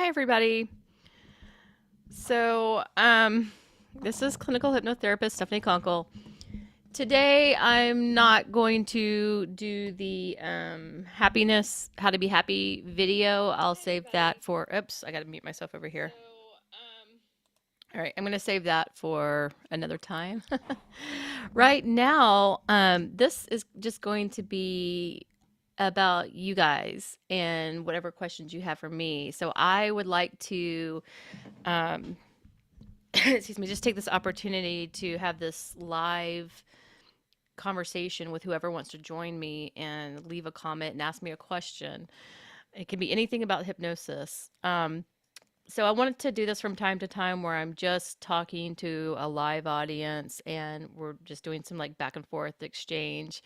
Hi, everybody. So, this is clinical hypnotherapist Stephanie Conkle. Today, I'm not going to do the happiness, how to be happy video. I'll save that for, oops, I got to mute myself over here. All right, I'm going to save that for another time. Right now, this is just going to be about you guys and whatever questions you have for me. So I would like to um, excuse me, just take this opportunity to have this live conversation with whoever wants to join me and leave a comment and ask me a question. It can be anything about hypnosis. So I wanted to do this from time to time where I'm just talking to a live audience and we're just doing some like back and forth exchange.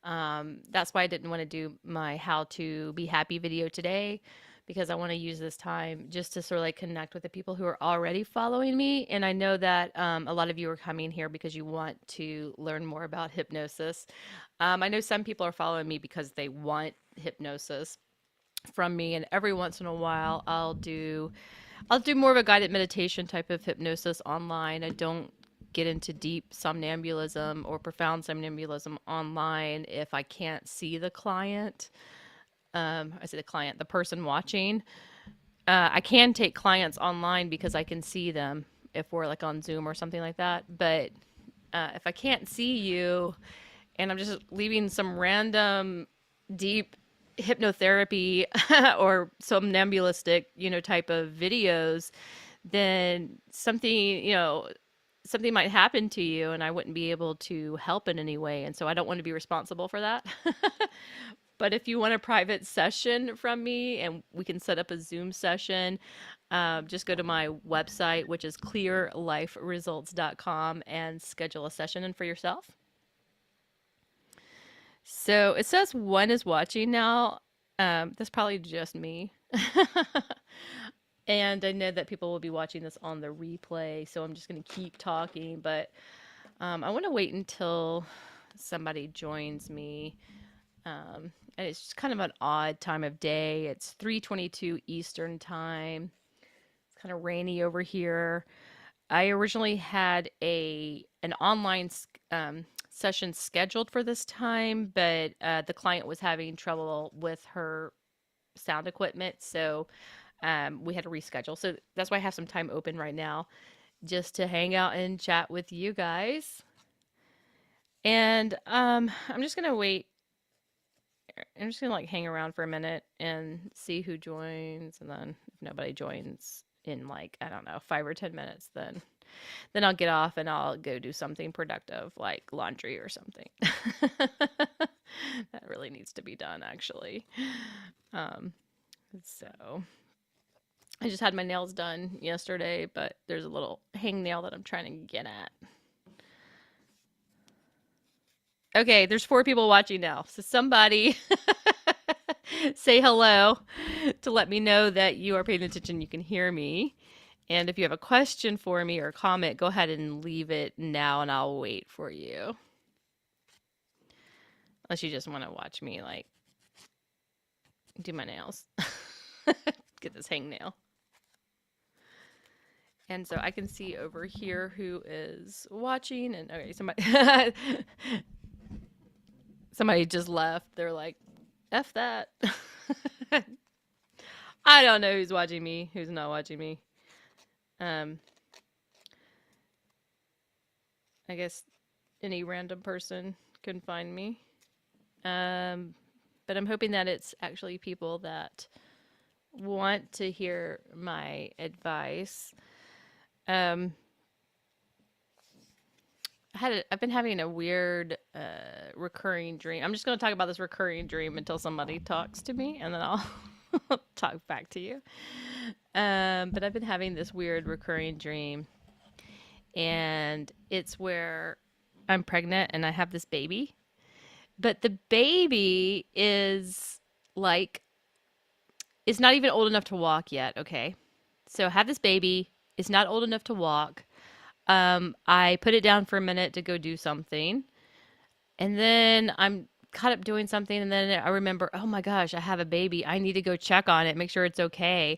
That's why I didn't want to do my how to be happy video today because I want to use this time just to sort of like connect with the people who are already following me. And I know that a lot of you are coming here because you want to learn more about hypnosis. I know some people are following me because they want hypnosis from me, and every once in a while I'll do more of a guided meditation type of hypnosis online. I don't get into deep somnambulism or profound somnambulism online if I can't see the client. I say the client, the person watching. I can take clients online because I can see them if we're like on Zoom or something like that. But if I can't see you and I'm just leaving some random deep hypnotherapy or somnambulistic, type of videos, then something might happen to you and I wouldn't be able to help in any way. And so I don't want to be responsible for that. But if you want a private session from me and we can set up a Zoom session, just go to my website, which is clearliferesults.com, and schedule a session in for yourself. So it says one is watching now. That's probably just me. And I know that people will be watching this on the replay, so I'm just going to keep talking. But I want to wait until somebody joins me. And it's just kind of an odd time of day. It's 3:22 Eastern time. It's kind of rainy over here. I originally had an online session scheduled for this time, but the client was having trouble with her sound equipment, so we had to reschedule. So that's why I have some time open right now, just to hang out and chat with you guys. And I'm just gonna wait. I'm just gonna like hang around for a minute and see who joins, and then if nobody joins in like I don't know 5 or 10 minutes, then I'll get off and I'll go do something productive like laundry or something. That really needs to be done actually. Um, so I just had my nails done yesterday, but there's a little hangnail that I'm trying to get at. Okay, there's 4 people watching now. So somebody say hello to let me know that you are paying attention, you can hear me. And if you have a question for me or a comment, go ahead and leave it now and I'll wait for you. Unless you just want to watch me like do my nails. Get this hangnail. And so I can see over here who is watching, and okay, somebody just left. They're like, F that. I don't know who's watching me, who's not watching me. I guess any random person can find me. But I'm hoping that it's actually people that want to hear my advice. I've been having a weird recurring dream. I'm just going to talk about this recurring dream until somebody talks to me, and then I'll talk back to you. But I've been having this weird recurring dream, and it's where I'm pregnant and I have this baby. But the baby is not even old enough to walk yet, okay? So I have this baby, it's not old enough to walk. I put it down for a minute to go do something. And then I'm caught up doing something. And then I remember, oh my gosh, I have a baby. I need to go check on it, make sure it's okay.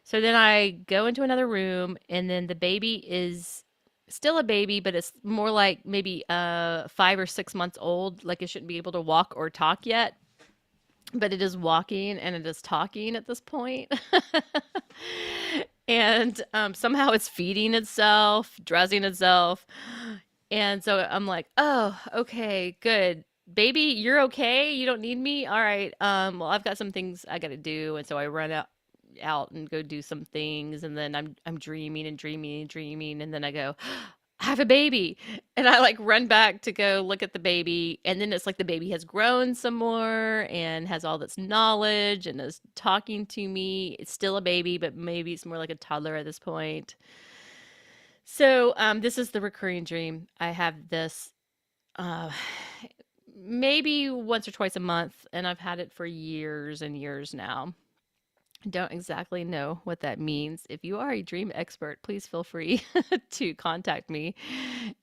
So then I go into another room, and then the baby is still a baby, but it's more like maybe 5 or 6 months old. Like it shouldn't be able to walk or talk yet, but it is walking and it is talking at this point. And somehow it's feeding itself, dressing itself. And so I'm like, oh, okay, good. Baby, you're okay. You don't need me. All right. Well, I've got some things I got to do, and so I run out and go do some things, and then I'm dreaming and dreaming and dreaming, and then I go, I have a baby. And I like run back to go look at the baby, and then it's like the baby has grown some more and has all this knowledge and is talking to me. It's still a baby, but maybe it's more like a toddler at this point. So, this is the recurring dream. I have this uh maybe once or twice a month, and I've had it for years and years now. Don't exactly know what that means. If you are a dream expert, please feel free to contact me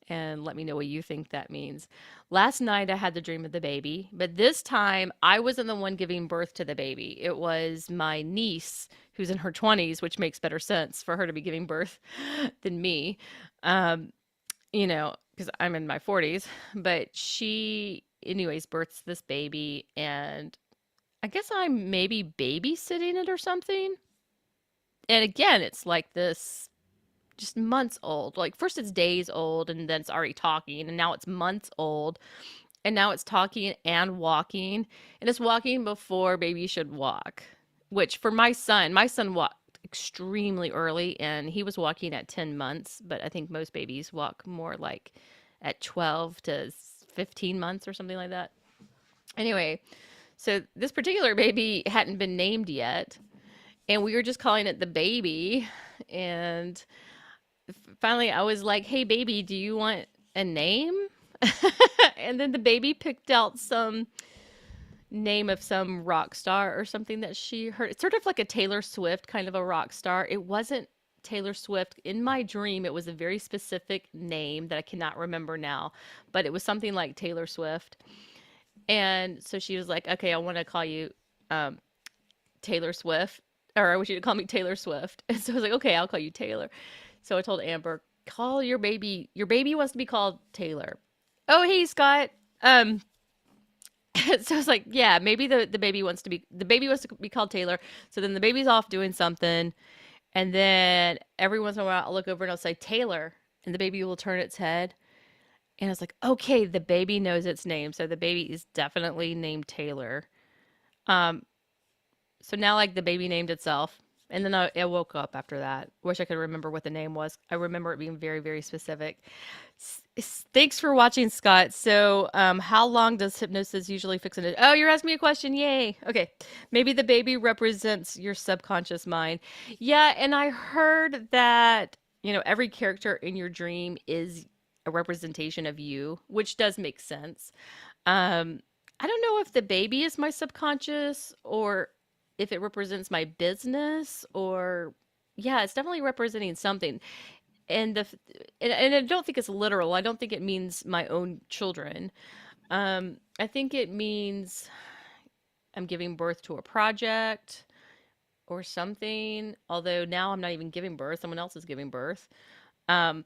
and let me know what you think that means. Last night I had the dream of the baby, but this time I wasn't the one giving birth to the baby. It was my niece who's in her 20s, which makes better sense for her to be giving birth than me. Um, because I'm in my 40s, but she, anyways, births this baby, and I guess I'm maybe babysitting it or something. And again, it's like this just months old. Like first it's days old and then it's already talking and now it's months old and now it's talking and walking and it's walking before baby should walk. Which for my son walked extremely early and he was walking at 10 months, but I think most babies walk more like at 12 to 15 months or something like that. Anyway, so this particular baby hadn't been named yet, and we were just calling it the baby. And finally, I was like, "Hey, baby, do you want a name?" And then the baby picked out some name of some rock star or something that she heard. It's sort of like a Taylor Swift kind of a rock star. It wasn't Taylor Swift. In my dream, it was a very specific name that I cannot remember now, but it was something like Taylor Swift. And so she was like, "Okay, I want to call you um, Taylor Swift, or I want you to call me Taylor Swift." And so I was like, "Okay, I'll call you Taylor." So I told Amber, "Call your baby. Your baby wants to be called Taylor." Oh, hey, Scott. Um, so I was like, "Yeah, maybe the baby wants to be called Taylor." So then the baby's off doing something, and then every once in a while I'll look over and I'll say Taylor, and the baby will turn its head. And I was like, "Okay, the baby knows its name, so the baby is definitely named Taylor." Um, So now, like, the baby named itself. And then I woke up after that. Wish I could remember what the name was. I remember it being very, very specific. Thanks for watching, Scott. So, how long does hypnosis usually fix it? Oh, you're asking me a question. Yay. Okay. Maybe the baby represents your subconscious mind. Yeah. And I heard that, every character in your dream is a representation of you, which does make sense. Um, I don't know if the baby is my subconscious or if it represents my business or yeah, it's definitely representing something. And and I don't think it's literal. I don't think it means my own children. I think it means I'm giving birth to a project or something. Although now I'm not even giving birth, someone else is giving birth. Um,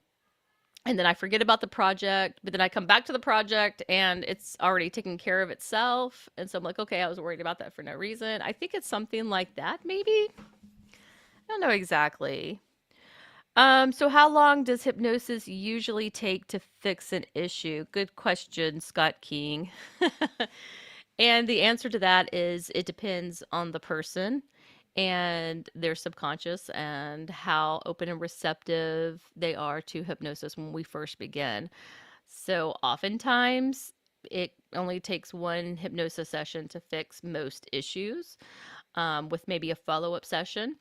and then I forget about the project, but then I come back to the project and it's already taken care of itself. And so I'm like, okay, I was worried about that for no reason. I think it's something like that, maybe. I don't know exactly. So how long does hypnosis usually take to fix an issue? Good question, Scott King. And the answer to that is it depends on the person and their subconscious and how open and receptive they are to hypnosis when we first begin. So oftentimes it only takes one hypnosis session to fix most issues, with maybe a follow-up session.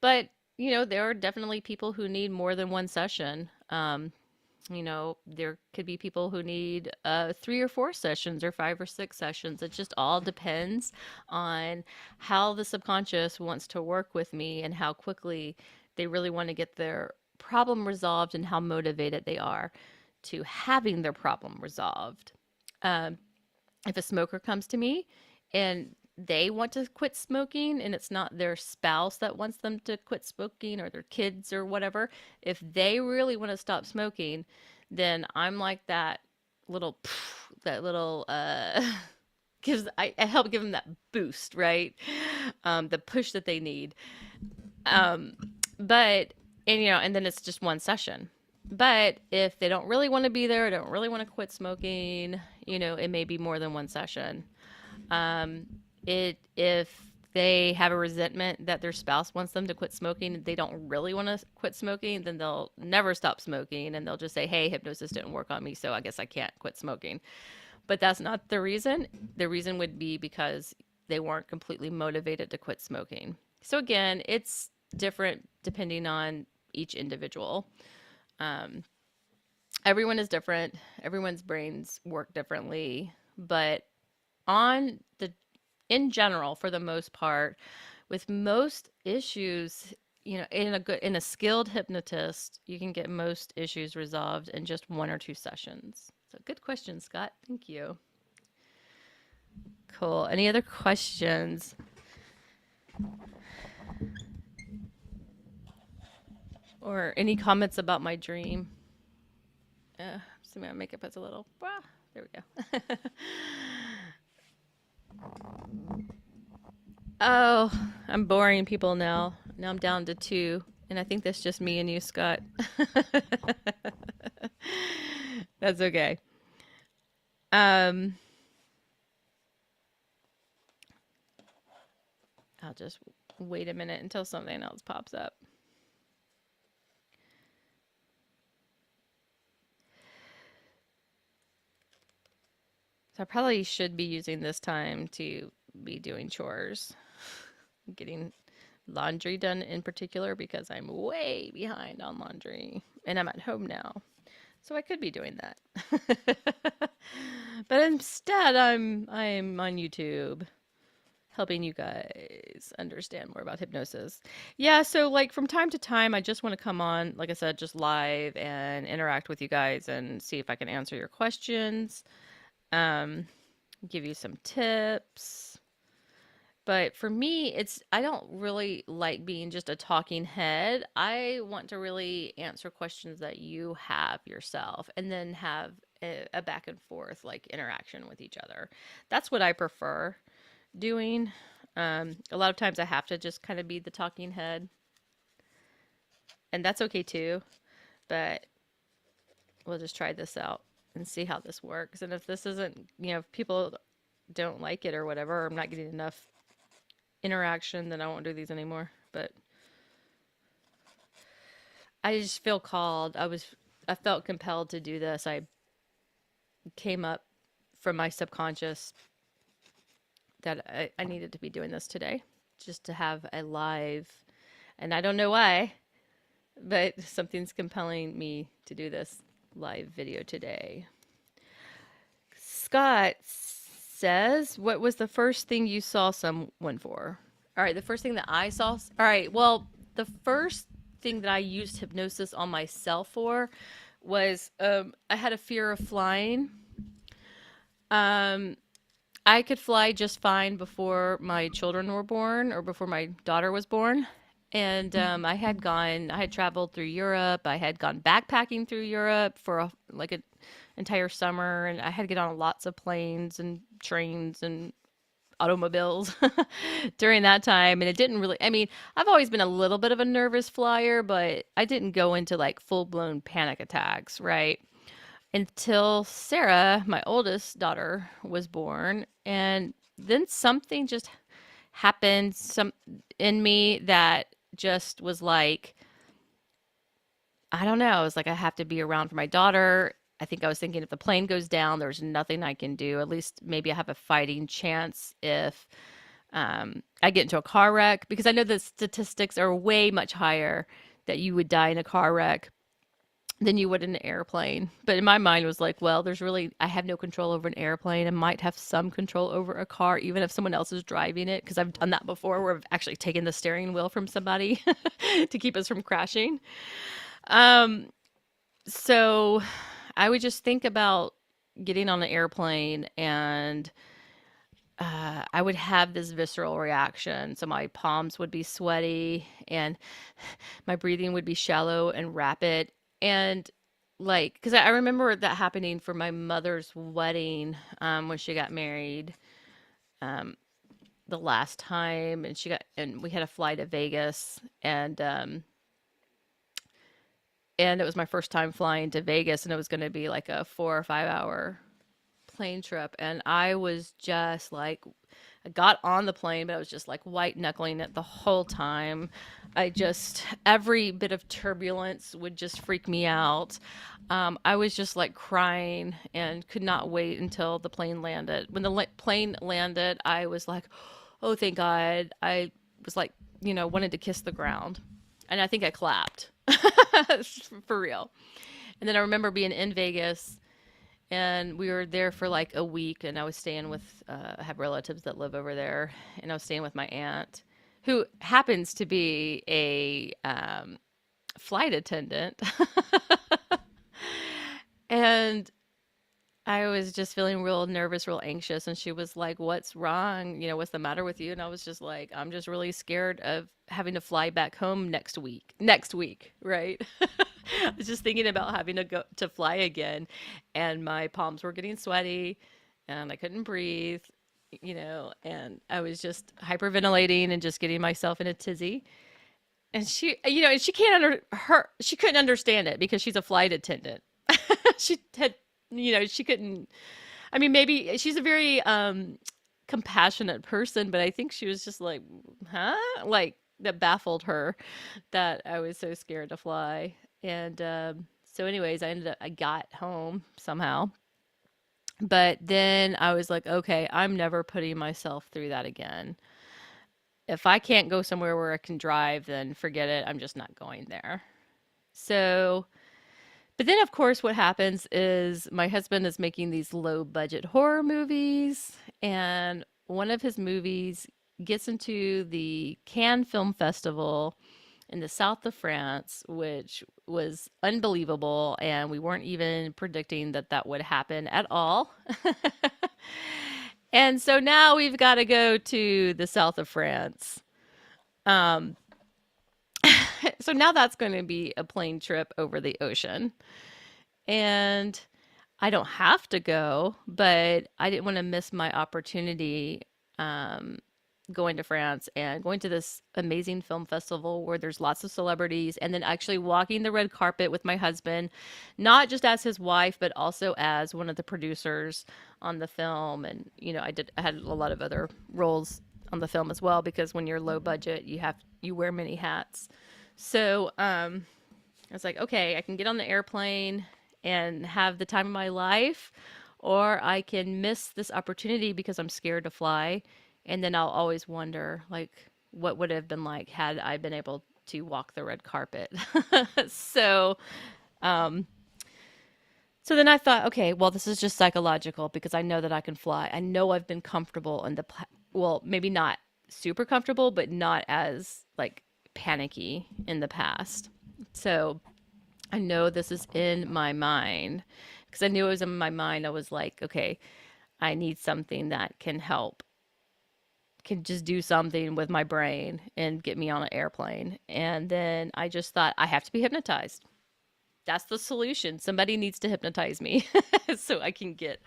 But, there are definitely people who need more than one session. There could be people who need 3 or 4 sessions or 5 or 6 sessions. It just all depends on how the subconscious wants to work with me and how quickly they really want to get their problem resolved and how motivated they are to having their problem resolved. Um, if a smoker comes to me and they want to quit smoking and it's not their spouse that wants them to quit smoking or their kids or whatever, if they really want to stop smoking, then I'm like that little, that little, gives, I help give them that boost, right? The push that they need. Um, but, and you know, and then it's just one session. But if they don't really want to be there, don't really want to quit smoking, you know, it may be more than one session. Um, if they have a resentment that their spouse wants them to quit smoking, they don't really want to quit smoking, then they'll never stop smoking and they'll just say, "Hey, hypnosis didn't work on me, so I guess I can't quit smoking." But that's not the reason. The reason would be because they weren't completely motivated to quit smoking. So again, it's different depending on each individual. Um, Everyone is different. Everyone's brains work differently, but on the in general, for the most part, with most issues, you know, in a skilled hypnotist, you can get most issues resolved in just 1 or 2 sessions. So good question, Scott. Thank you. Cool. Any other questions? Or any comments about my dream? So my makeup is a little, there we go. Oh, I'm boring people now. Now I'm down to 2. And I think that's just me and you, Scott. That's okay. I'll just wait a minute until something else pops up. So I probably should be using this time to be doing chores, getting laundry done in particular because I'm way behind on laundry and I'm at home now. So I could be doing that. But instead I'm on YouTube helping you guys understand more about hypnosis. Yeah, so like from time to time I just want to come on, like I said, just live and interact with you guys and see if I can answer your questions. Give you some tips. But for me, I don't really like being just a talking head. I want to really answer questions that you have yourself and then have a back and forth like interaction with each other. That's what I prefer doing. A lot of times I have to just kind of be the talking head, and that's okay too. But we'll just try this out and see how this works. And if this isn't, you know, if people don't like it or whatever, or I'm not getting enough interaction, then I won't do these anymore. But I just feel called. I felt compelled to do this. I came up from my subconscious that I needed to be doing this today, just to have a live, and I don't know why, but something's compelling me to do this live video today. Scott says, what was the first thing you saw someone for? All right, the first thing that I saw. All right, well, the first thing that I used hypnosis on myself for was I had a fear of flying. I could fly just fine before my children were born or before my daughter was born. And I had traveled through Europe. I had gone backpacking through Europe for like an entire summer. And I had to get on lots of planes and trains and automobiles during that time. And it didn't really, I mean, I've always been a little bit of a nervous flyer, but I didn't go into like full blown panic attacks, right? Until Sarah, my oldest daughter, was born. And then something just happened in me that just was like, I don't know. It was like I have to be around for my daughter. I think I was thinking if the plane goes down, there's nothing I can do. At least maybe I have a fighting chance if I get into a car wreck, because I know the statistics are way much higher that you would die in a car wreck than you would in an airplane. But in my mind it was like, well, I have no control over an airplane. I might have some control over a car, even if someone else is driving it, because I've done that before where I've actually taken the steering wheel from somebody to keep us from crashing. So I would just think about getting on an airplane and I would have this visceral reaction. So my palms would be sweaty and my breathing would be shallow and rapid. And like, because I remember that happening for my mother's wedding when she got married um, the last time. And we had a flight to Vegas. And it was my first time flying to Vegas. And it was going to be like a 4 or 5 hour plane trip. And I was just like, I got on the plane, but I was just like white knuckling it the whole time. Every bit of turbulence would just freak me out. I was just like crying and could not wait until the plane landed. When the plane landed, I was like, oh, thank God. I was like, wanted to kiss the ground. And I think I clapped for real. And then I remember being in Vegas and we were there for like a week and I was staying with I have relatives that live over there, and I was staying with my aunt who happens to be a flight attendant. And I was just feeling real nervous, real anxious, and she was like, what's wrong, what's the matter with you? And I was just like, I'm just really scared of having to fly back home next week, right? I was just thinking about having to go to fly again, and my palms were getting sweaty, and I couldn't breathe, and I was just hyperventilating and just getting myself in a tizzy. And she she couldn't understand it because she's a flight attendant. She had, she couldn't. I mean, maybe she's a very compassionate person, but I think she was just like, huh? Like that baffled her that I was so scared to fly. And so anyways, I got home somehow. But then I was like, okay, I'm never putting myself through that again. If I can't go somewhere where I can drive, then forget it. I'm just not going there. So, but then of course what happens is my husband is making these low budget horror movies, and one of his movies gets into the Cannes Film Festival in the south of France, which was unbelievable, and we weren't even predicting that that would happen at all. And so now we've got to go to the south of France. Um, so now that's going to be a plane trip over the ocean. And I don't have to go, but I didn't want to miss my opportunity going to France and going to this amazing film festival where there's lots of celebrities, and then actually walking the red carpet with my husband, not just as his wife, but also as one of the producers on the film. And, I had a lot of other roles on the film as well, because when you're low budget, you wear many hats. So, I was like, okay, I can get on the airplane and have the time of my life, or I can miss this opportunity because I'm scared to fly. And then I'll always wonder, like, what would it have been like had I been able to walk the red carpet? So, um, so then I thought, okay, well, this is just psychological because I know that I can fly. I know I've been comfortable well, maybe not super comfortable, but not as like panicky in the past. So I know this is in my mind, because I knew it was in my mind. I was like, okay, I need something that can just do something with my brain and get me on an airplane. And then I just thought, I have to be hypnotized. That's the solution. Somebody needs to hypnotize me so I can get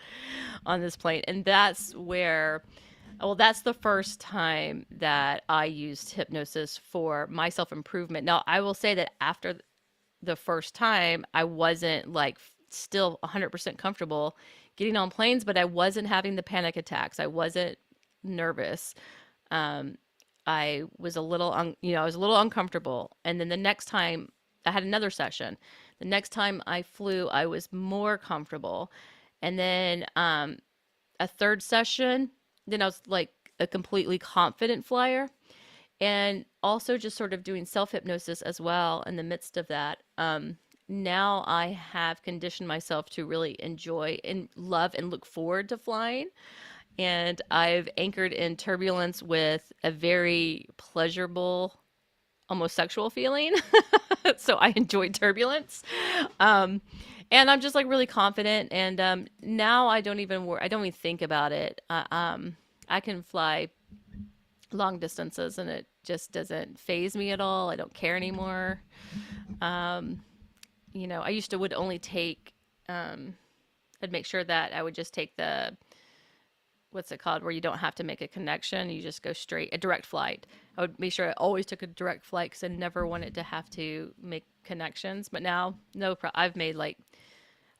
on this plane. And that's the first time that I used hypnosis for my self improvement. Now, I will say that after the first time, I wasn't like still 100% comfortable getting on planes, but I wasn't having the panic attacks. I wasn't nervous. Um, I was a little, I was a little uncomfortable. And then the next time I had another session, the next time I flew, I was more comfortable. And then a third session, then I was like a completely confident flyer. And also just sort of doing self hypnosis as well in the midst of that. Now I have conditioned myself to really enjoy and love and look forward to flying. And I've anchored in turbulence with a very pleasurable, almost sexual feeling. So I enjoy turbulence. Um, and I'm just like really confident. And now I don't even think about it. I can fly long distances and it just doesn't phase me at all. I don't care anymore. Um, I used to would only take, um, I'd make sure that I would just take the, what's it called, where you don't have to make a connection. You just go straight, a direct flight. I would make sure I always took a direct flight because I never wanted to have to make connections. But now, no, I've made like,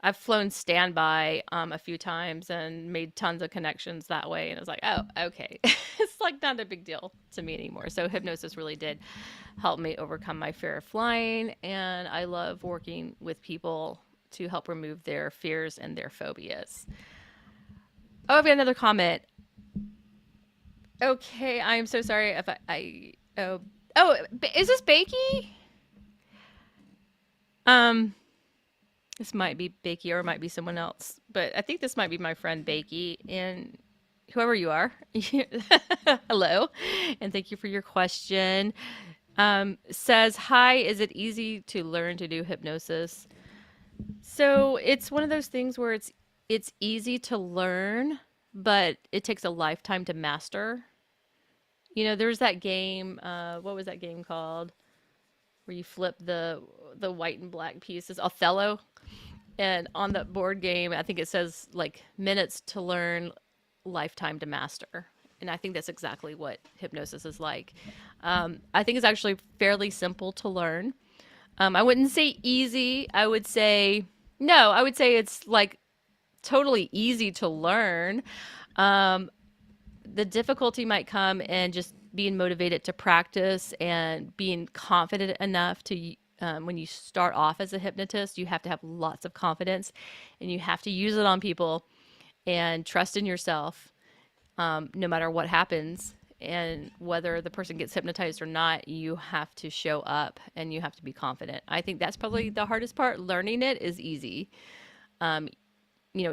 I've flown standby a few times and made tons of connections that way. And I was like, oh, okay. It's like not a big deal to me anymore. So hypnosis really did help me overcome my fear of flying. And I love working with people to help remove their fears and their phobias. Oh, I've got another comment. Okay, I'm so sorry if oh, is this Bakey? Um, this might be Bakey or it might be someone else, but I think this might be my friend Bakey. And whoever you are, hello, and thank you for your question. Says, hi, is it easy to learn to do hypnosis? So it's one of those things where it's easy to learn, but it takes a lifetime to master. There's that game, what was that game called? Where you flip the white and black pieces, Othello. And on the board game, I think it says like minutes to learn, lifetime to master. And I think that's exactly what hypnosis is like. I think it's actually fairly simple to learn. I wouldn't say easy. I would say it's like totally easy to learn. Um, the difficulty might come in just being motivated to practice and being confident enough to when you start off as a hypnotist, you have to have lots of confidence and you have to use it on people and trust in yourself, no matter what happens. And whether the person gets hypnotized or not, you have to show up and you have to be confident. I think that's probably the hardest part. Learning it is easy. Um,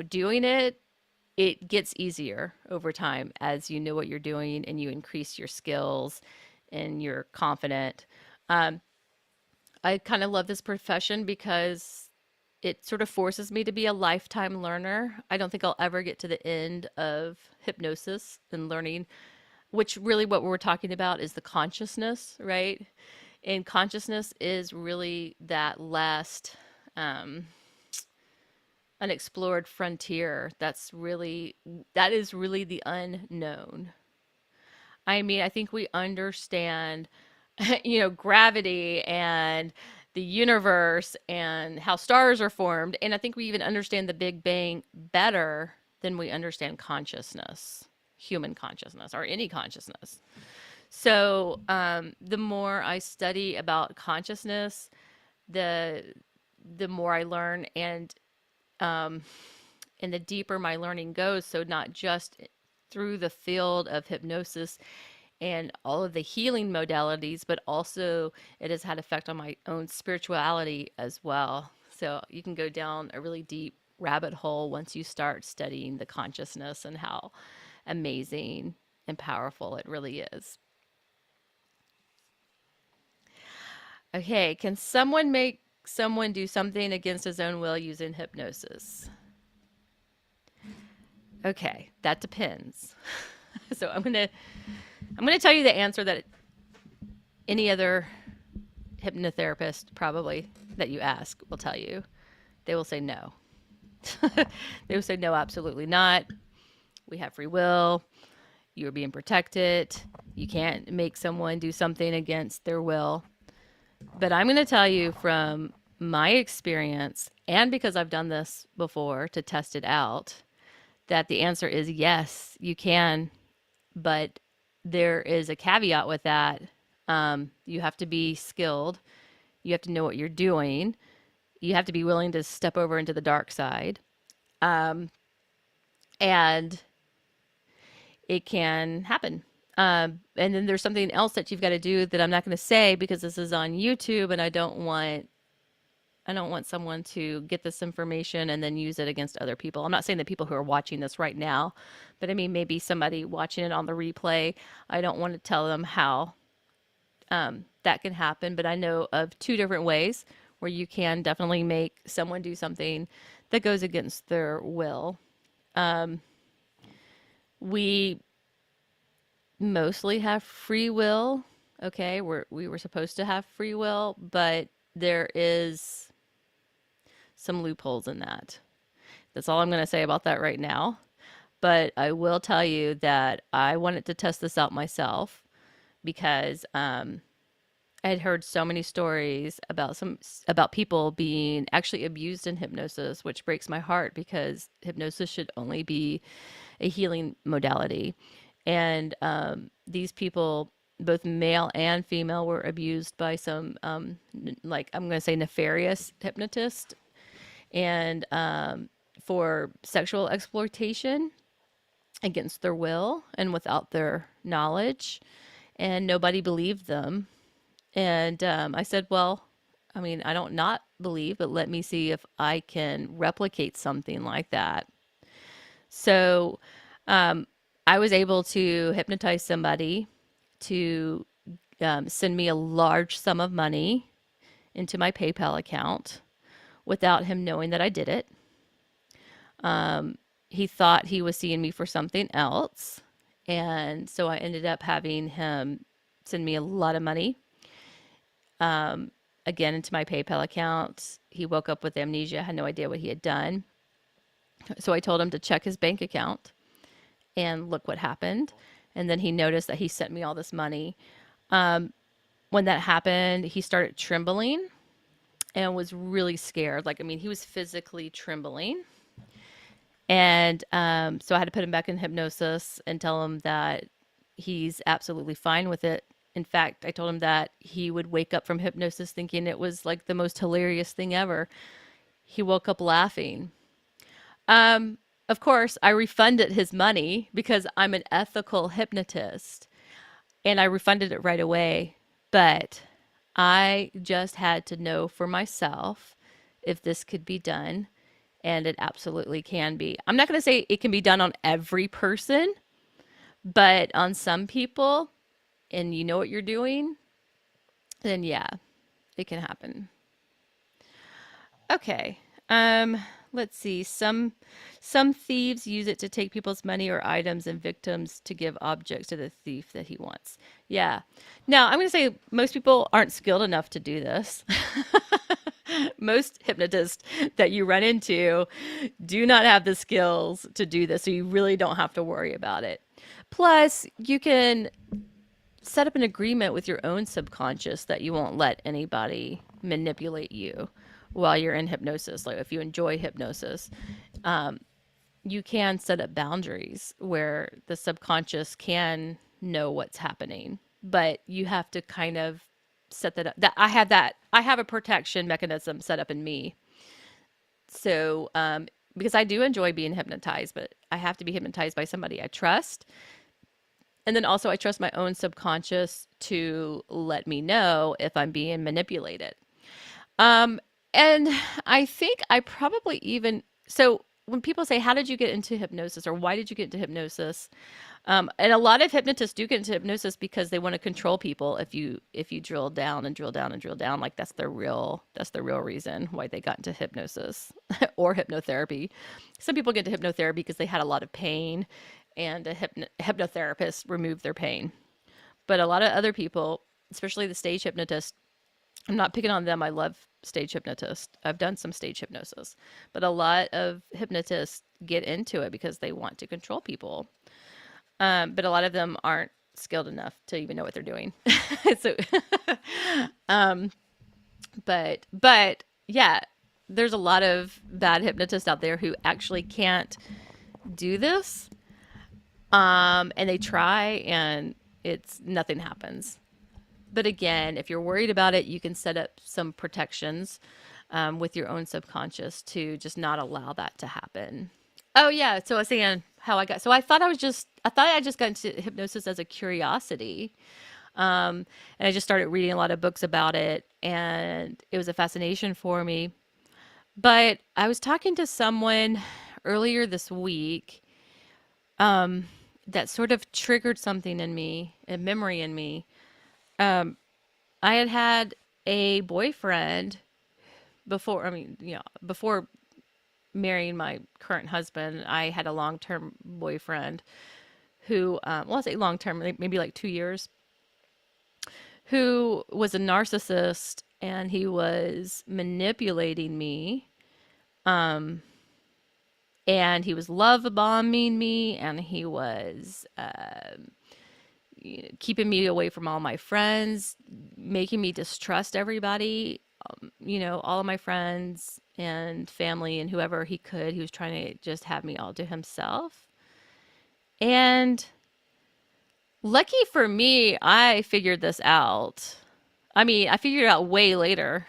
doing it gets easier over time as you know what you're doing and you increase your skills and you're confident. Um, I kind of love this profession because it sort of forces me to be a lifetime learner. I don't think I'll ever get to the end of hypnosis and learning, which really what we're talking about is the consciousness, right? And consciousness is really that last unexplored frontier. That is really the unknown. I mean, I think we understand, gravity and the universe and how stars are formed. And I think we even understand the Big Bang better than we understand consciousness, human consciousness, or any consciousness. So the more I study about consciousness, the the more I learn, um, and the deeper my learning goes. So not just through the field of hypnosis and all of the healing modalities, but also it has had effect on my own spirituality as well. So you can go down a really deep rabbit hole once you start studying the consciousness and how amazing and powerful it really is. Okay, can someone make someone do something against his own will using hypnosis? Okay, that depends. So I'm gonna tell you the answer that any other hypnotherapist probably that you ask will tell you. They will say no. They will say no, absolutely not. We have free will. You are being protected. You can't make someone do something against their will. But I'm going to tell you from my experience, and because I've done this before to test it out, that the answer is yes, you can. But there is a caveat with that. You have to be skilled. You have to know what you're doing. You have to be willing to step over into the dark side. Um, and it can happen. And then there's something else that you've got to do that I'm not going to say because this is on YouTube and I don't want someone to get this information and then use it against other people. I'm not saying the people who are watching this right now, but I mean maybe somebody watching it on the replay. I don't want to tell them how that can happen, but I know of two different ways where you can definitely make someone do something that goes against their will. We mostly have free will. Okay, we were supposed to have free will, but there is some loopholes in that. That's all I'm going to say about that right now. But I will tell you that I wanted to test this out myself because I had heard so many stories about people being actually abused in hypnosis, which breaks my heart because hypnosis should only be a healing modality. And these people, both male and female, were abused by some, like I'm going to say, nefarious hypnotist, and for sexual exploitation against their will and without their knowledge. And nobody believed them. And I said, well, I mean, I don't not believe, but let me see if I can replicate something like that. So I was able to hypnotize somebody to send me a large sum of money into my PayPal account without him knowing that I did it. He thought he was seeing me for something else. And so I ended up having him send me a lot of money again into my PayPal account. He woke up with amnesia, had no idea what he had done. So I told him to check his bank account and look what happened. And then he noticed that he sent me all this money. When that happened, he started trembling and was really scared. Like, I mean, he was physically trembling. And so I had to put him back in hypnosis and tell him that he's absolutely fine with it. In fact, I told him that he would wake up from hypnosis thinking it was like the most hilarious thing ever. He woke up laughing. Of course, I refunded his money because I'm an ethical hypnotist and I refunded it right away. But I just had to know for myself if this could be done, and it absolutely can be. I'm not going to say it can be done on every person, but on some people, and you know what you're doing, then yeah, it can happen. Okay. Let's see. Some thieves use it to take people's money or items and victims to give objects to the thief that he wants. Yeah. Now, I'm going to say most people aren't skilled enough to do this. Most hypnotists that you run into do not have the skills to do this, so you really don't have to worry about it. Plus, you can set up an agreement with your own subconscious that you won't let anybody manipulate you while you're in hypnosis. Like if you enjoy hypnosis, you can set up boundaries where the subconscious can know what's happening, but you have to kind of set that up. That I have a protection mechanism set up in me. So, because I do enjoy being hypnotized, but I have to be hypnotized by somebody I trust. And then also I trust my own subconscious to let me know if I'm being manipulated. And I think I probably even, so when people say, how did you get into hypnosis or why did you get into hypnosis? And a lot of hypnotists do get into hypnosis because they want to control people. If you drill down and drill down and drill down, like that's the real reason why they got into hypnosis or hypnotherapy. Some people get into hypnotherapy because they had a lot of pain and a hypnotherapist removed their pain. But a lot of other people, especially the stage hypnotists, I'm not picking on them. I love stage hypnotists. I've done some stage hypnosis, but a lot of hypnotists get into it because they want to control people. But a lot of them aren't skilled enough to even know what they're doing. So, but yeah, there's a lot of bad hypnotists out there who actually can't do this. And they try and nothing happens. But again, if you're worried about it, you can set up some protections with your own subconscious to just not allow that to happen. Oh yeah, so I was saying how I got. So I thought I just got into hypnosis as a curiosity, and I just started reading a lot of books about it, and it was a fascination for me. But I was talking to someone earlier this week that sort of triggered something in me, a memory in me. I had had a boyfriend before, I mean, before marrying my current husband, I had a long-term boyfriend who, well, I'll say long term, maybe like 2 years, who was a narcissist and he was manipulating me. And he was love bombing me, and he was keeping me away from all my friends, making me distrust everybody, all of my friends and family and whoever he could. He was trying to just have me all to himself. And lucky for me, I figured this out. I mean, I figured it out way later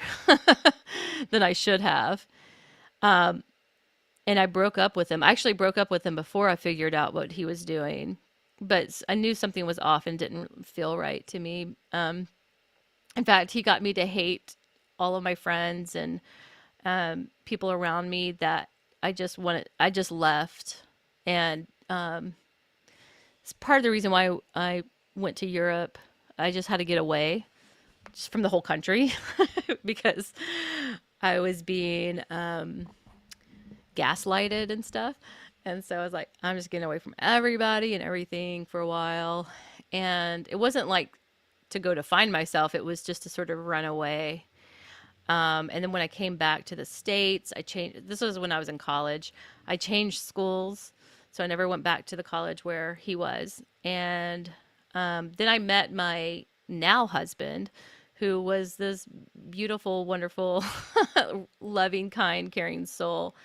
than I should have. And I broke up with him. I actually broke up with him before I figured out what he was doing. But I knew something was off and didn't feel right to me. In fact, he got me to hate all of my friends and people around me that I just left. And it's part of the reason why I went to Europe. I just had to get away just from the whole country because I was being gaslighted and stuff. And so I was like, I'm just getting away from everybody and everything for a while. And it wasn't like to go to find myself, it was just to sort of run away. And then when I came back to the States, I changed. This was when I was in college. I changed schools. So I never went back to the college where he was. And then I met my now husband, who was this beautiful, wonderful, loving, kind, caring soul.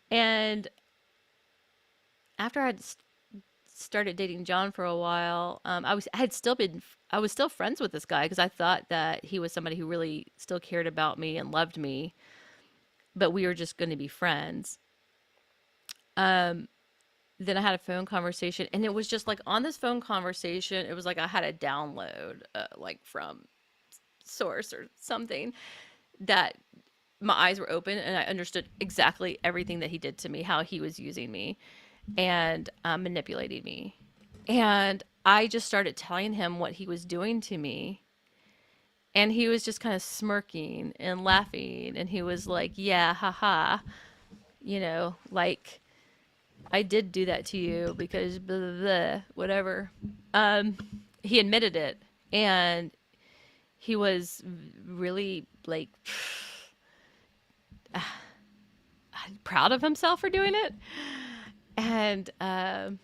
And after I'd started dating John for a while, I was still friends with this guy because I thought that he was somebody who really still cared about me and loved me, but we were just going to be friends. Then I had a phone conversation, and it was just like on this phone conversation, it was like I had a download, like from source or something, that my eyes were open and I understood exactly everything that he did to me, how he was using me and manipulating me. And I just started telling him what he was doing to me. And he was just kind of smirking and laughing. And he was like, yeah, haha, like, I did do that to you because blah, blah, blah, whatever. He admitted it. And he was really like proud of himself for doing it. And I'm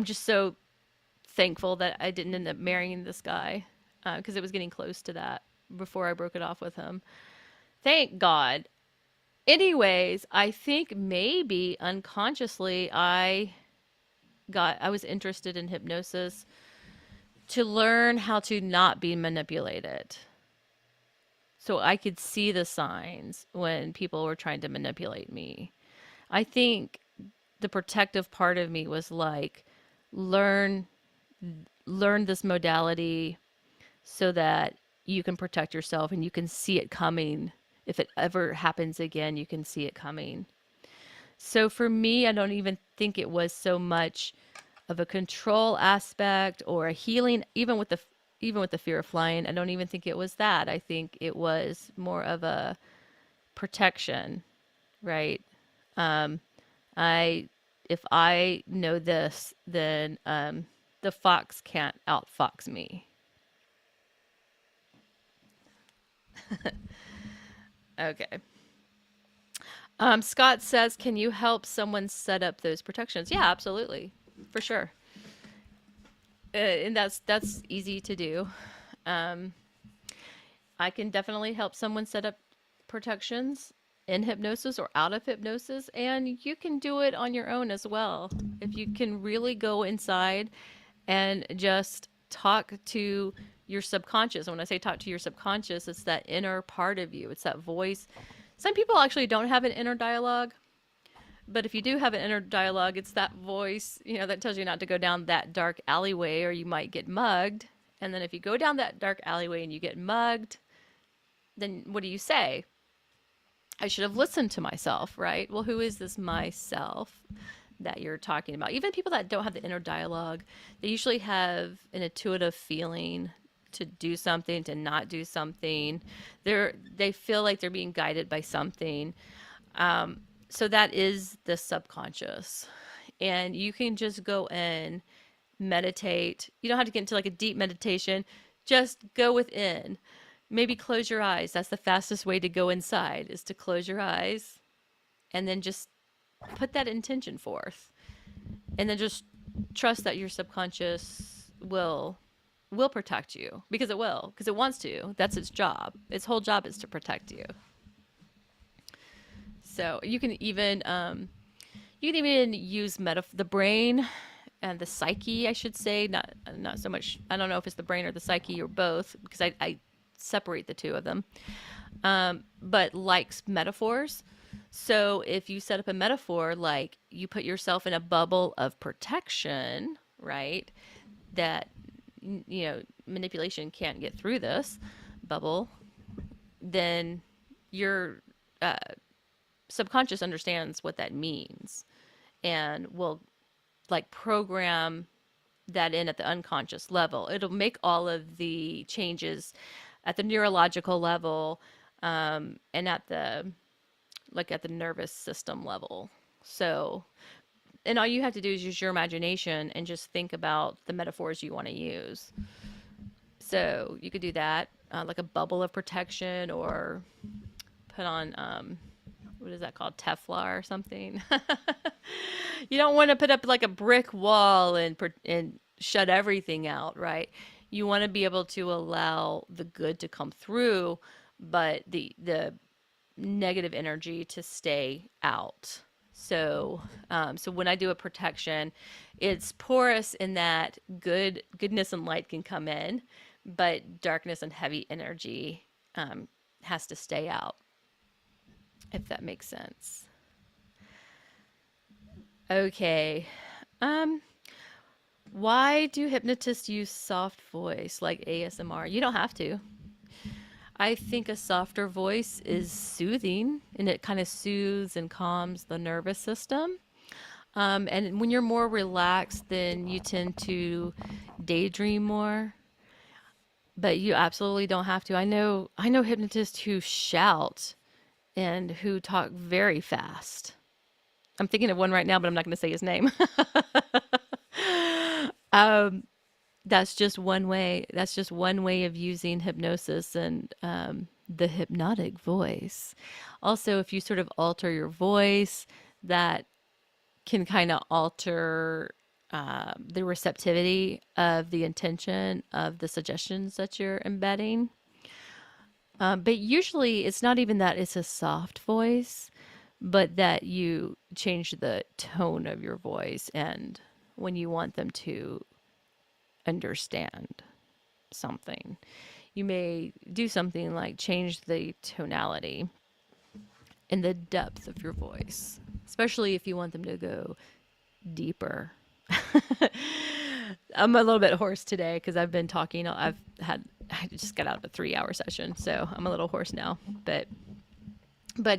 just so thankful that I didn't end up marrying this guy because it was getting close to that before I broke it off with him. Thank God. Anyways, I think maybe unconsciously I was interested in hypnosis to learn how to not be manipulated. So I could see the signs when people were trying to manipulate me. I think the protective part of me was like, learn this modality so that you can protect yourself and you can see it coming. If it ever happens again, you can see it coming. So for me, I don't even think it was so much of a control aspect or a healing, even with the fear of flying. I don't even think it was that. I think it was more of a protection, right? If I know this, then the fox can't outfox me. Okay. Scott says, can you help someone set up those protections? Yeah, absolutely. For sure. And that's easy to do. I can definitely help someone set up protections in hypnosis or out of hypnosis, and you can do it on your own as well. If you can really go inside and just talk to your subconscious. And when I say talk to your subconscious, it's that inner part of you. It's that voice. Some people actually don't have an inner dialogue, but if you do have an inner dialogue, it's that voice, that tells you not to go down that dark alleyway or you might get mugged. And then if you go down that dark alleyway and you get mugged, then what do you say? I should have listened to myself, right? Well, who is this myself that you're talking about? Even people that don't have the inner dialogue, they usually have an intuitive feeling to do something, to not do something. They feel like they're being guided by something. So that is the subconscious. and you can just go in, meditate. You don't have to get into like a deep meditation. Just go within. Maybe close your eyes. That's the fastest way to go inside, is to close your eyes and then just put that intention forth. And then just trust that your subconscious will protect you, because it will, because it wants to. That's its job. Its whole job is to protect you. So you can even use the brain and the psyche, I should say. Not so much. I don't know if it's the brain or the psyche or both, because I separate the two of them. But likes metaphors. So if you set up a metaphor, like you put yourself in a bubble of protection, right? That, manipulation can't get through this bubble, then your subconscious understands what that means and will like program that in at the unconscious level. It'll make all of the changes at the neurological level, and at the nervous system level. So, and all you have to do is use your imagination and just think about the metaphors you want to use. So you could do that, like a bubble of protection, or put on, what is that called? Teflon or something. You don't want to put up like a brick wall and shut everything out, right? You want to be able to allow the good to come through, but the negative energy to stay out. So when I do a protection, it's porous in that goodness and light can come in, but darkness and heavy energy has to stay out, if that makes sense. Okay. Um, why do hypnotists use soft voice like ASMR? You don't have to. I think a softer voice is soothing, and it kind of soothes and calms the nervous system. And when you're more relaxed, then you tend to daydream more. But you absolutely don't have to. I know hypnotists who shout and who talk very fast. I'm thinking of one right now, but I'm not going to say his name. um, that's just one way. That's just one way of using hypnosis and the hypnotic voice. Also, if you sort of alter your voice, that can kind of alter the receptivity of the intention of the suggestions that you're embedding. But usually, it's not even that it's a soft voice, but that you change the tone of your voice and when you want them to understand something. You may do something like change the tonality and the depth of your voice, especially if you want them to go deeper. I'm a little bit hoarse today because I've been talking. I just got out of a 3-hour session, so I'm a little hoarse now. But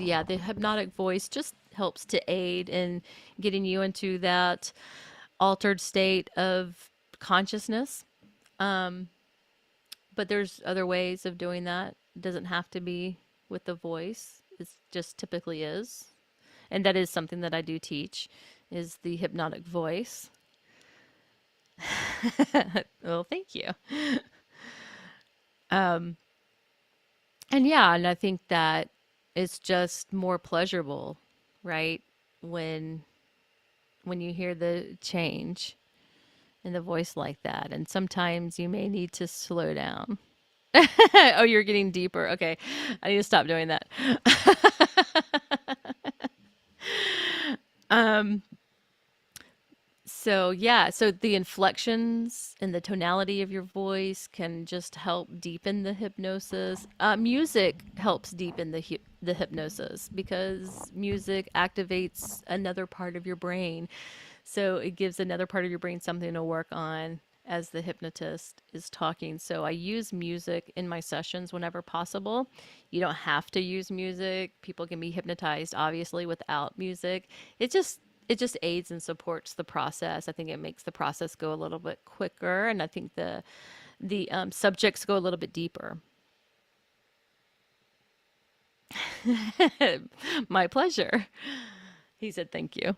yeah, the hypnotic voice just helps to aid in getting you into that altered state of consciousness. But there's other ways of doing that. It doesn't have to be with the voice. It just typically is. And that is something that I do teach, is the hypnotic voice. Well, thank you. Um, and yeah, and I think that it's just more pleasurable, right? When when you hear the change in the voice like that. And sometimes you may need to slow down. Oh, you're getting deeper. Okay. I need to stop doing that. um So yeah, so the inflections and the tonality of your voice can just help deepen the hypnosis. Music helps deepen the hypnosis because music activates another part of your brain. So it gives another part of your brain something to work on as the hypnotist is talking. So I use music in my sessions whenever possible. You don't have to use music. People can be hypnotized obviously without music. It just aids and supports the process. I think it makes the process go a little bit quicker, and I think the subjects go a little bit deeper. My pleasure. He said, "Thank you."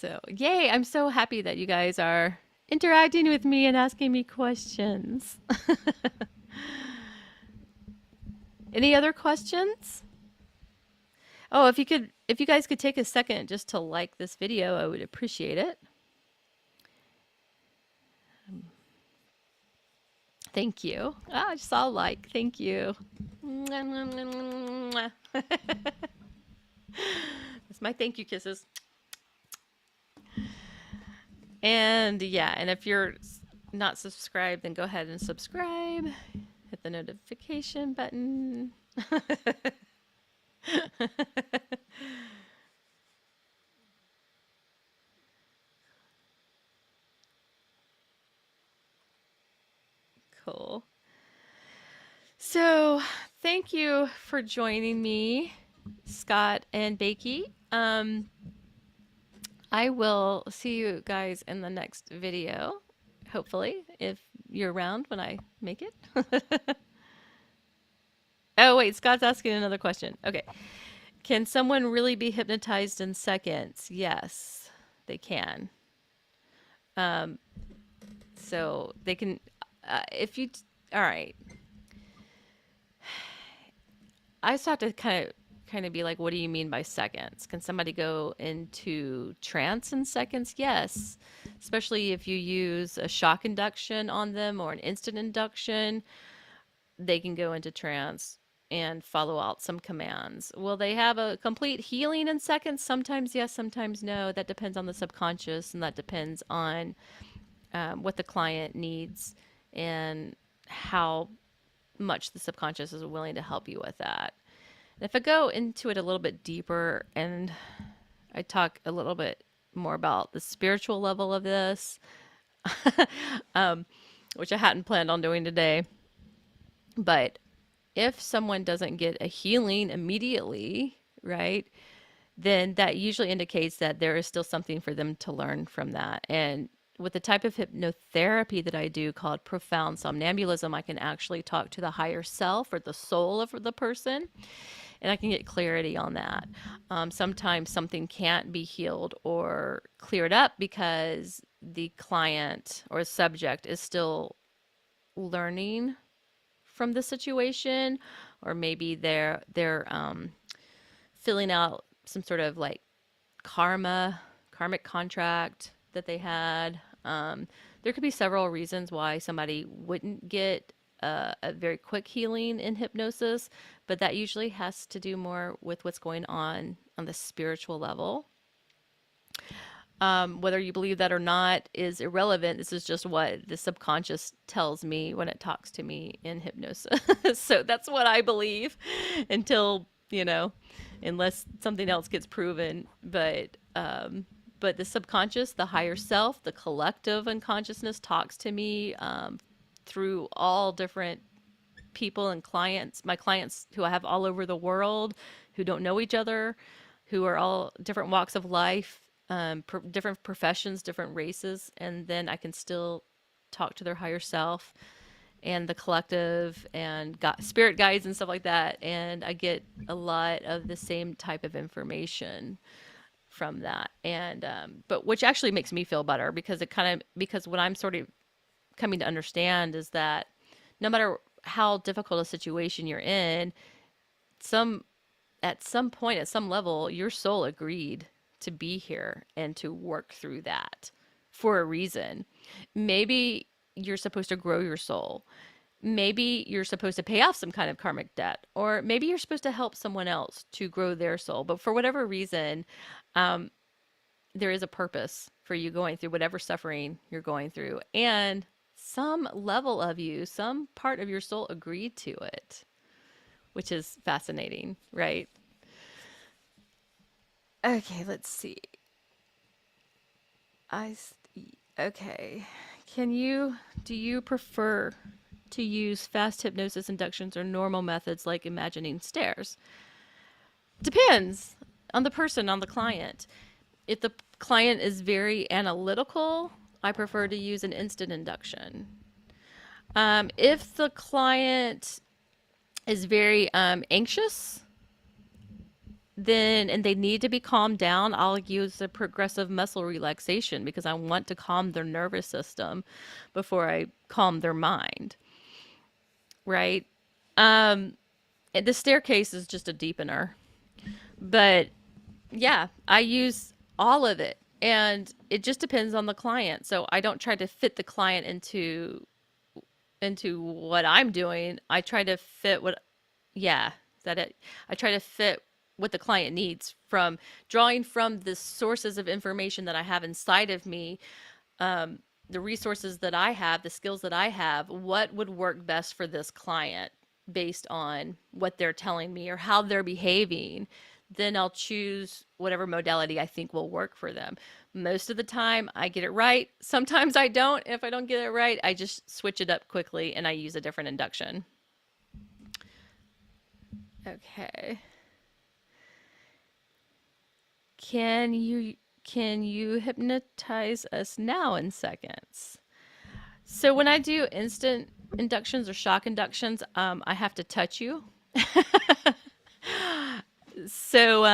So, yay, I'm so happy that you guys are interacting with me and asking me questions. Any other questions? Oh, if you guys could take a second just to like this video, I would appreciate it. Thank you. I just saw a like. Thank you. That's my thank you kisses. And yeah, and if you're not subscribed, then go ahead and subscribe. Hit the notification button. Cool. So, thank you for joining me, Scott and Bakey. I will see you guys in the next video, hopefully, if you're around when I make it. Oh, wait, Scott's asking another question. Okay. Can someone really be hypnotized in seconds? Yes, they can. So they can, all right. I just have to kind of be like, what do you mean by seconds? Can somebody go into trance in seconds? Yes, especially if you use a shock induction on them or an instant induction, they can go into trance and follow out some commands. Will they have a complete healing in seconds? Sometimes yes, sometimes no. That depends on the subconscious, and that depends on what the client needs and how much the subconscious is willing to help you with that. And if I go into it a little bit deeper and I talk a little bit more about the spiritual level of this, which I hadn't planned on doing today, but if someone doesn't get a healing immediately, right, then that usually indicates that there is still something for them to learn from that. And with the type of hypnotherapy that I do called profound somnambulism, I can actually talk to the higher self or the soul of the person, and I can get clarity on that. Sometimes something can't be healed or cleared up because the client or subject is still learning from the situation, or maybe they're filling out some sort of like karmic contract that they had. There could be several reasons why somebody wouldn't get a very quick healing in hypnosis, but that usually has to do more with what's going on the spiritual level. Whether you believe that or not is irrelevant. This is just what the subconscious tells me when it talks to me in hypnosis. So that's what I believe until, unless something else gets proven. But the subconscious, the higher self, the collective unconsciousness talks to me through all different people and clients, my clients who I have all over the world, who don't know each other, who are all different walks of life, different professions, different races, and then I can still talk to their higher self and the collective and spirit guides and stuff like that, and I get a lot of the same type of information from that, and but which actually makes me feel better, because because what I'm sort of coming to understand is that no matter how difficult a situation you're in, at some point, at some level, your soul agreed to be here and to work through that for a reason. Maybe you're supposed to grow your soul. Maybe you're supposed to pay off some kind of karmic debt, or maybe you're supposed to help someone else to grow their soul. But for whatever reason, there is a purpose for you going through whatever suffering you're going through. And some level of you, some part of your soul agreed to it, which is fascinating, right? Okay, let's see. Okay. Do you prefer to use fast hypnosis inductions or normal methods like imagining stairs? Depends on the person, on the client. If the client is very analytical, I prefer to use an instant induction. If the client is very anxious, then and they need to be calmed down, I'll use a progressive muscle relaxation because I want to calm their nervous system before I calm their mind, right? Um, the staircase is just a deepener, but yeah, I use all of it, and it just depends on the client. So I don't try to fit the client into what I'm doing. I try to fit what, yeah, is that it? I try to fit what the client needs from drawing from the sources of information that I have inside of me, the resources that I have, the skills that I have, what would work best for this client based on what they're telling me or how they're behaving. Then I'll choose whatever modality I think will work for them. Most of the time, I get it right. Sometimes I don't. If I don't get it right, I just switch it up quickly and I use a different induction. Okay. Can you hypnotize us now in seconds? So when I do instant inductions or shock inductions, I have to touch you. So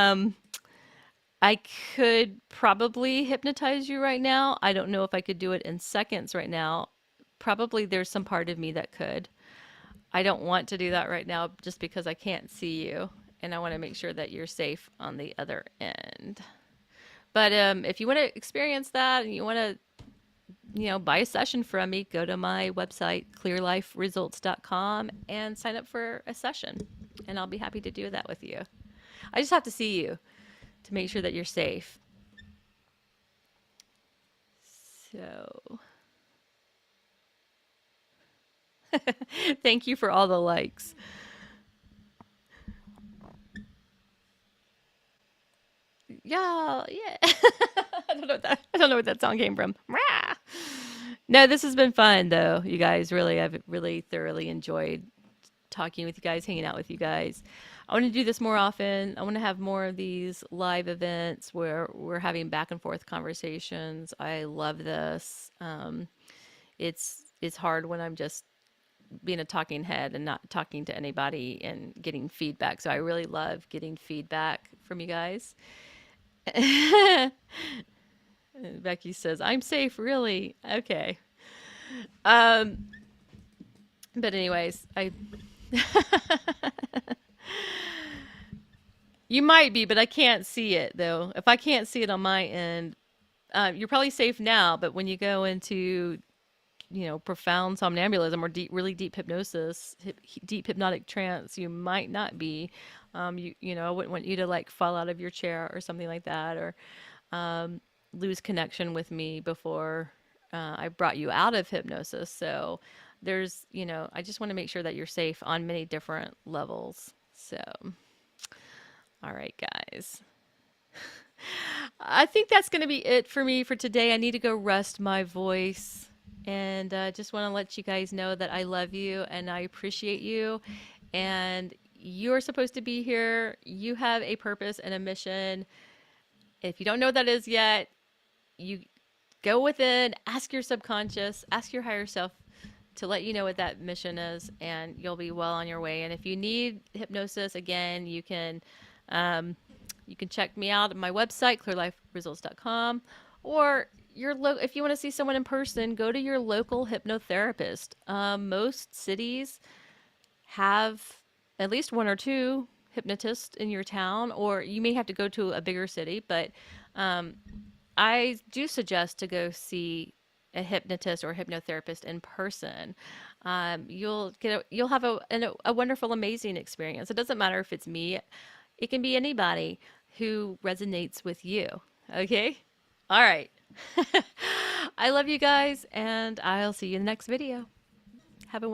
I could probably hypnotize you right now. I don't know if I could do it in seconds right now. Probably there's some part of me that could. I don't want to do that right now just because I can't see you and I want to make sure that you're safe on the other end. But if you want to experience that and you want to, buy a session from me, go to my website, clearliferesults.com, and sign up for a session. And I'll be happy to do that with you. I just have to see you to make sure that you're safe. So, thank you for all the likes. Yeah, yeah. I don't know where that song came from. No, this has been fun though, you guys. Really, I've really thoroughly enjoyed talking with you guys, hanging out with you guys. I want to do this more often. I want to have more of these live events where we're having back and forth conversations. I love this. It's hard when I'm just being a talking head and not talking to anybody and getting feedback. So I really love getting feedback from you guys. Becky says, "I'm safe, really." Okay. Um, but anyways, I you might be, but I can't see it though. If I can't see it on my end, you're probably safe now. But when you go into profound somnambulism or really deep hypnosis, deep hypnotic trance, you might not be. I wouldn't want you to like fall out of your chair or something like that, or lose connection with me before I brought you out of hypnosis. So I just want to make sure that you're safe on many different levels. So, all right, guys. I think that's going to be it for me for today. I need to go rest my voice. And just want to let you guys know that I love you and I appreciate you. And you're supposed to be here. You have a purpose and a mission. If you don't know what that is yet, you go within, ask your subconscious, ask your higher self to let you know what that mission is, and you'll be well on your way. And if you need hypnosis, again, you can check me out at my website, clearliferesults.com, or if you want to see someone in person, go to your local hypnotherapist. Most cities have at least one or two hypnotists in your town, or you may have to go to a bigger city, but I do suggest to go see a hypnotist or hypnotherapist in person. You'll have a wonderful, amazing experience. It doesn't matter if it's me; it can be anybody who resonates with you. Okay, all right. I love you guys, and I'll see you in the next video.